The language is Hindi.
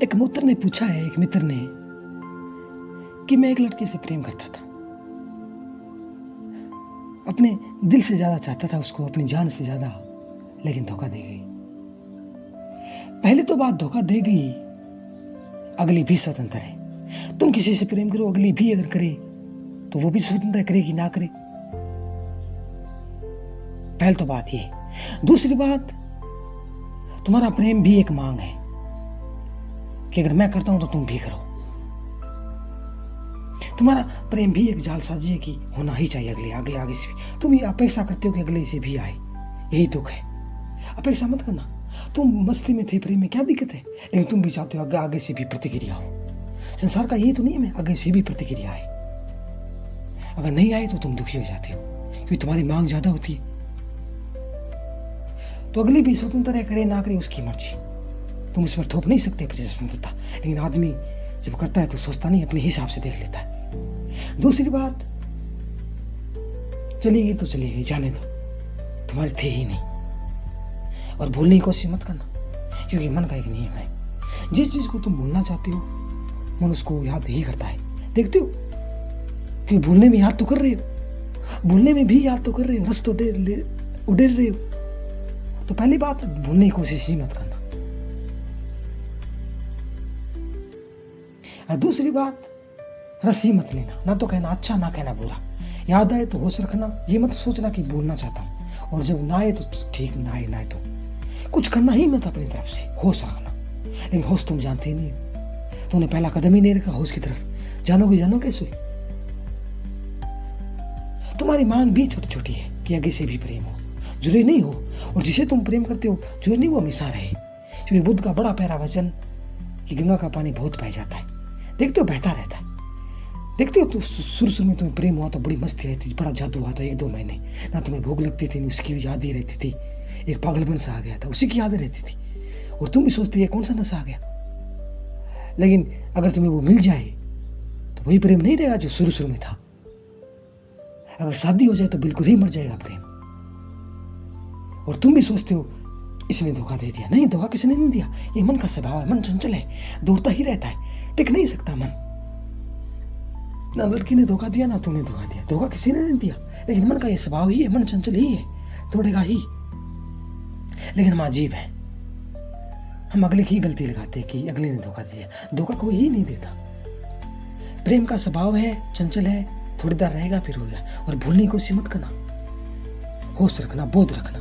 एक मित्र ने पूछा है, एक मित्र ने, कि मैं एक लड़की से प्रेम करता था, अपने दिल से ज्यादा चाहता था उसको, अपनी जान से ज्यादा, लेकिन धोखा दे गई। पहले तो बात धोखा दे गई, अगली भी स्वतंत्र है। तुम किसी से प्रेम करो, अगली भी अगर करे तो वो भी स्वतंत्र करे कि ना करे। पहले तो बात ये। दूसरी बात, तुम्हारा प्रेम भी एक मांग है कि अगर मैं करता हूं तो तुम भी करो। तुम्हारा प्रेम भी एक जालसाजी है कि होना ही चाहिए अगले, आगे से भी। तुम ये अपेक्षा करते हो कि अगले से भी आए, यही दुख है। अपेक्षा मत करना। तुम मस्ती में थे, प्रेम में क्या दिक्कत है, लेकिन तुम भी चाहते हो आगे से भी प्रतिक्रिया हो। संसार का यही तो नियम है, आगे से भी प्रतिक्रिया आए। अगर नहीं आए तो तुम दुखी हो जाते हो, क्योंकि तुम्हारी मांग ज्यादा होती है। तो अगली भी स्वतंत्र है, करे ना करे उसकी मर्जी। तुम उस पर थोप नहीं सकते स्वतंत्रता, लेकिन आदमी जब करता है तो सोचता नहीं, अपने हिसाब से देख लेता है। दूसरी बात, चली गई तो चली गई, जाने दो, तुम्हारे थे ही नहीं। और भूलने की कोशिश मत करना, क्योंकि मन का एक नियम है, जिस चीज को तुम भूलना चाहते हो मन उसको याद ही करता है। देखते हो कि भूलने में याद तो कर रहे हो, भूलने में भी याद तो कर रहे हो, रस तो उड़ेल रहे हो। तो पहली बात, भूलने की कोशिश ही मत करना। और दूसरी बात, रस ही मत लेना, ना तो कहना अच्छा ना कहना बुरा। याद आए तो होश रखना, ये मत सोचना कि भूलना चाहता हूं, और जब ना आए तो ठीक, ना आए तो कुछ करना ही मत अपनी तरफ से, होश रखना। लेकिन होश तुम जानते ही नहीं हो, तुमने पहला कदम ही नहीं रखा होश की तरफ। जानो कैसे? तुम्हारी मांग भी छोटी छोटी है कि आगे से भी प्रेम हो, जरूरी नहीं हो। और जिसे तुम प्रेम करते हो जरूरी नहीं वो हमेशा रहे, क्योंकि बुद्ध का बड़ा प्यारा वचन कि गंगा का पानी बहुत बह जाता है, देखते हो बहता रहता है। देखते हो तो शुरू में तुम्हें प्रेम हुआ तो बड़ी मस्ती आई थी, बड़ा जादू हुआ था 1-2 महीने, ना तुम्हें भूख लगती थी, उसकी याद ही रहती थी, एक पागलपन सा आ गया था, उसी की याद रहती थी, और तुम भी सोचती है कौन सा नशा आ गया। लेकिन अगर तुम्हें वो मिल जाए तो वही प्रेम नहीं रहेगा जो शुरू में था। अगर शादी हो जाए तो बिल्कुल ही मर जाएगा प्रेम। और तुम भी सोचते हो इसने धोखा दे दिया, नहीं, धोखा किसने नहीं दिया, ये मन का स्वभाव है, मन चंचल है, दौड़ता ही रहता है, टिक नहीं सकता मन। ना लड़की ने धोखा दिया ना तुमने धोखा दिया, धोखा किसी ने नहीं दिया, लेकिन मन का ये स्वभाव ही है, मन चंचल ही है, दौड़ेगा ही। लेकिन हम अजीब है, हम अगले की गलती लगाते हैं कि अगले ने धोखा दिया। धोखा कोई ही नहीं देता। प्रेम का स्वभाव है, चंचल है, थोड़ी देर रहेगा फिर हो गया। और भूलने की कोशिश मत करना, होश रखना, बोध रखना।